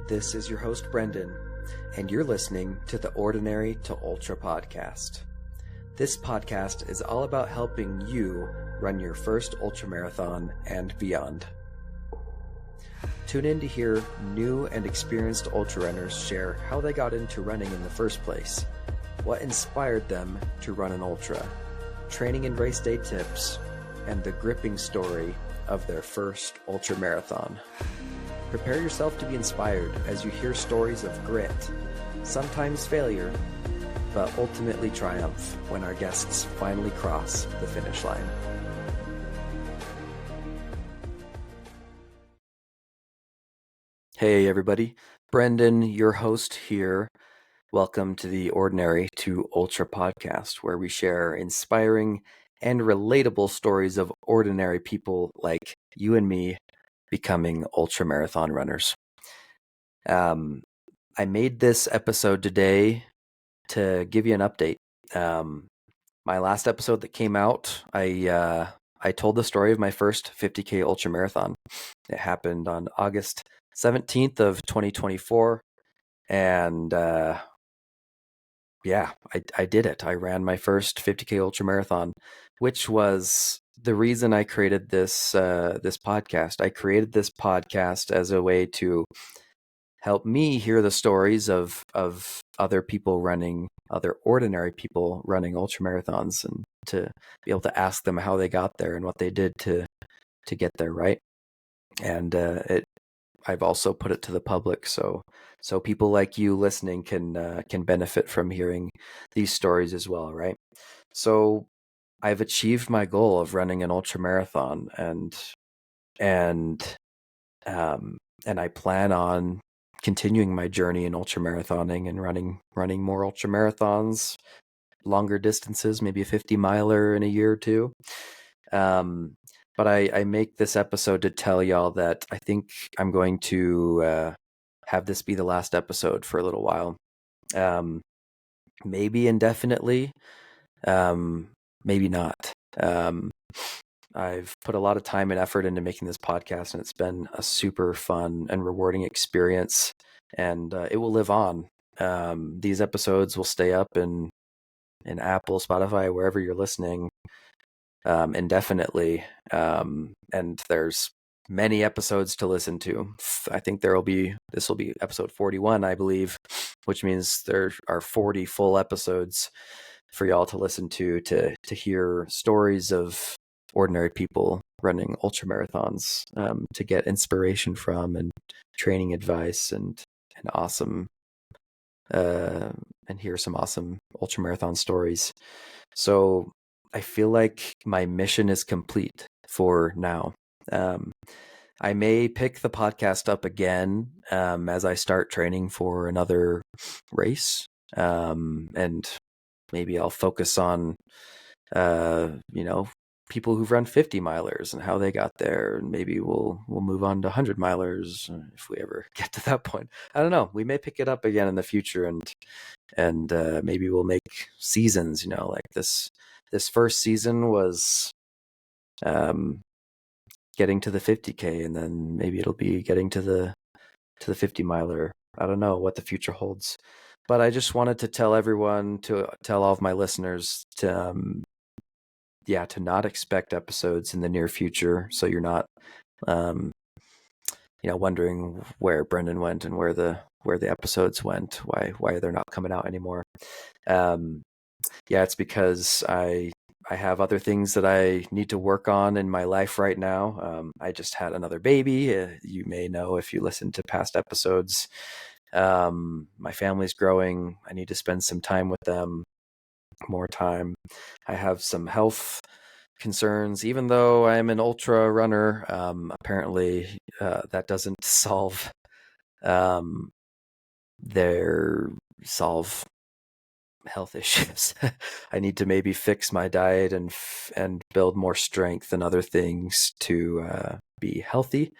This is your host, Brendon, and you're listening to the Ordinary to Ultra podcast. This podcast is all about helping you run your first ultramarathon and beyond. Tune in to hear new and experienced ultra runners share how they got into running in the first place, what inspired them to run an ultra, training and race day tips, and the gripping story of their first ultramarathon. Prepare yourself to be inspired as you hear stories of grit, sometimes failure, but ultimately triumph when our guests finally cross the finish line. Hey everybody, Brendon, your host here. Welcome to the Ordinary to Ultra podcast, where we share inspiring and relatable stories of ordinary people like you and me becoming ultramarathon runners. I made this episode today to give you an update. My last episode that came out, I told the story of my first 50K ultramarathon. It happened on August 17th of 2024. And I did it. I ran my first 50K ultramarathon, which was the reason I created this podcast. I created this podcast as a way to help me hear the stories of other ordinary people running ultramarathons, and to be able to ask them how they got there and what they did to get there, right? And I've also put it to the public, so people like you listening can benefit from hearing these stories as well, right? So I've achieved my goal of running an ultramarathon, and I plan on continuing my journey in ultramarathoning and running more ultramarathons, longer distances, maybe a 50-miler in a year or two. But I make this episode to tell y'all that I think I'm going to have this be the last episode for a little while. Maybe indefinitely, maybe not. I've put a lot of time and effort into making this podcast, and it's been a super fun and rewarding experience, and it will live on. These episodes will stay up in Apple, Spotify, wherever you're listening, indefinitely. And there's many episodes to listen to. I think this will be episode 41, I believe, which means there are 40 full episodes for y'all to listen to hear stories of ordinary people running ultramarathons, to get inspiration from, and training advice, and awesome and hear some awesome ultramarathon stories. So I feel like my mission is complete for now. I may pick the podcast up again as I start training for another race, and maybe I'll focus on people who've run 50-milers and how they got there, and maybe we'll move on to 100-milers if we ever get to that point. I don't know. We may pick it up again in the future, and maybe we'll make seasons. Like this first season was getting to the 50K, and then maybe it'll be getting to the 50-miler. I don't know what the future holds, but I just wanted to tell all of my listeners to not expect episodes in the near future, so you're not wondering where Brendon went and where the episodes went, why they're not coming out anymore. It's because I have other things that I need to work on in my life right now. I just had another baby. You may know if you listen to past episodes. My family's growing. I need to spend some time with them, more time. I have some health concerns, even though I'm an ultra runner. Apparently that doesn't solve health issues. I need to maybe fix my diet and build more strength and other things to be healthy,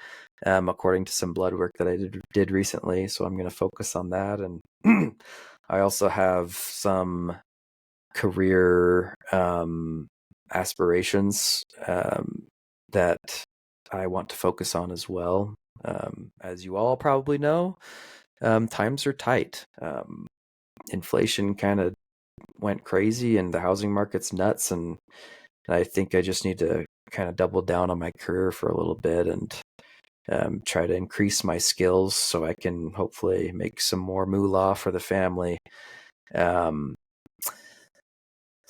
according to some blood work that I did recently. So I'm going to focus on that. And I also have some career aspirations that I want to focus on as well. As you all probably know, Times are tight. Inflation kind of went crazy and the housing market's nuts. And I think I just need to kind of double down on my career for a little bit and try to increase my skills so I can hopefully make some more moolah for the family.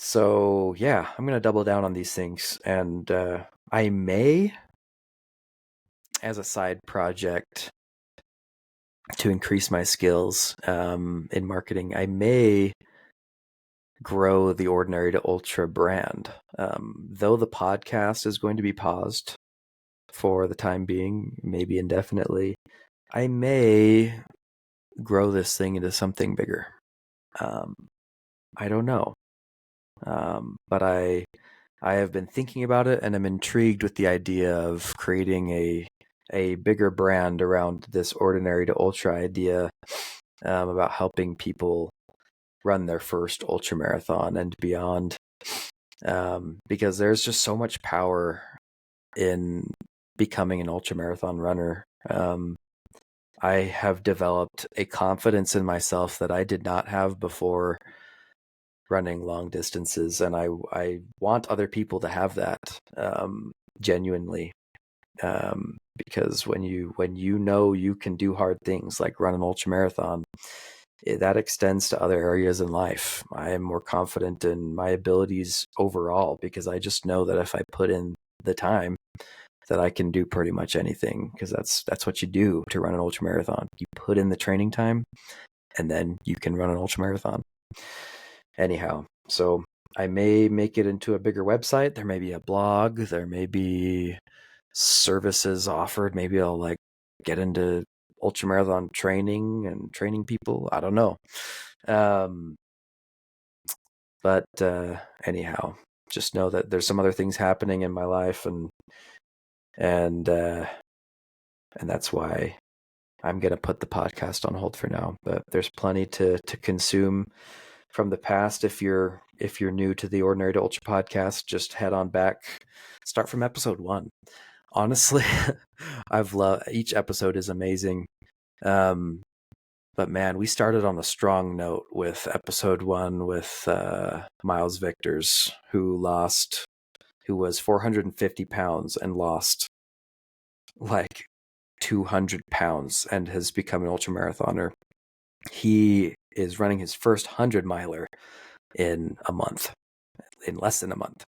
So yeah, I'm going to double down on these things. And I may, as a side project to increase my skills in marketing, I may grow the Ordinary to Ultra brand. Though the podcast is going to be paused for the time being, maybe indefinitely, I may grow this thing into something bigger. I don't know. But I have been thinking about it, and I'm intrigued with the idea of creating a bigger brand around this Ordinary to Ultra idea, about helping people run their first ultra marathon and beyond. Because there's just so much power in becoming an ultra marathon runner. I have developed a confidence in myself that I did not have before running long distances, and I want other people to have that, genuinely, because when you know you can do hard things like run an ultra marathon, that extends to other areas in life. I am more confident in my abilities overall because I just know that if I put in the time, that I can do pretty much anything, because that's what you do to run an ultra marathon. You put in the training time, and then you can run an ultra marathon. Anyhow, so I may make it into a bigger website. There may be a blog. There may be services offered. Maybe I'll like get into ultramarathon training and training people. I don't know. But anyhow, just know that there's some other things happening in my life, and that's why I'm gonna put the podcast on hold for now. But there's plenty to consume from the past. If you're new to the Ordinary to Ultra podcast, just head on back. Start from episode 1. Honestly, I've loved each episode is amazing. But man, we started on a strong note with episode 1 with Miles Victors, who was 450 pounds and lost like 200 pounds and has become an ultramarathoner. He is running his first 100-miler in less than a month.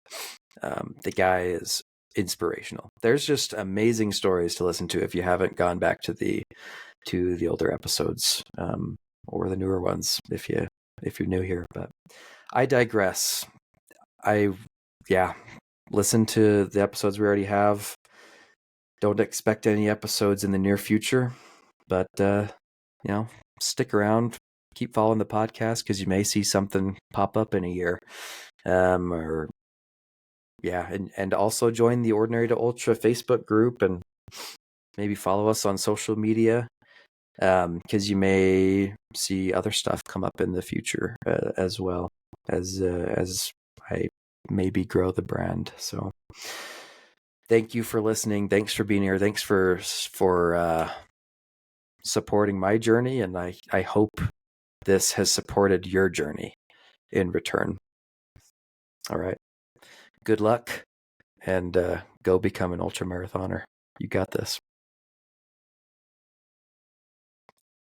The guy is inspirational. There's just amazing stories to listen to if you haven't gone back to the older episodes, or the newer ones if you're new here. But I digress. Listen to the episodes we already have. Don't expect any episodes in the near future, but stick around, keep following the podcast, because you may see something pop up in a year. And also join the Ordinary to Ultra Facebook group, and maybe follow us on social media, because you may see other stuff come up in the future, as well as I maybe grow the brand. So thank you for listening. Thanks for being here. Thanks for supporting my journey, and I hope this has supported your journey in return. All right. Good luck, and go become an ultra marathoner. You got this.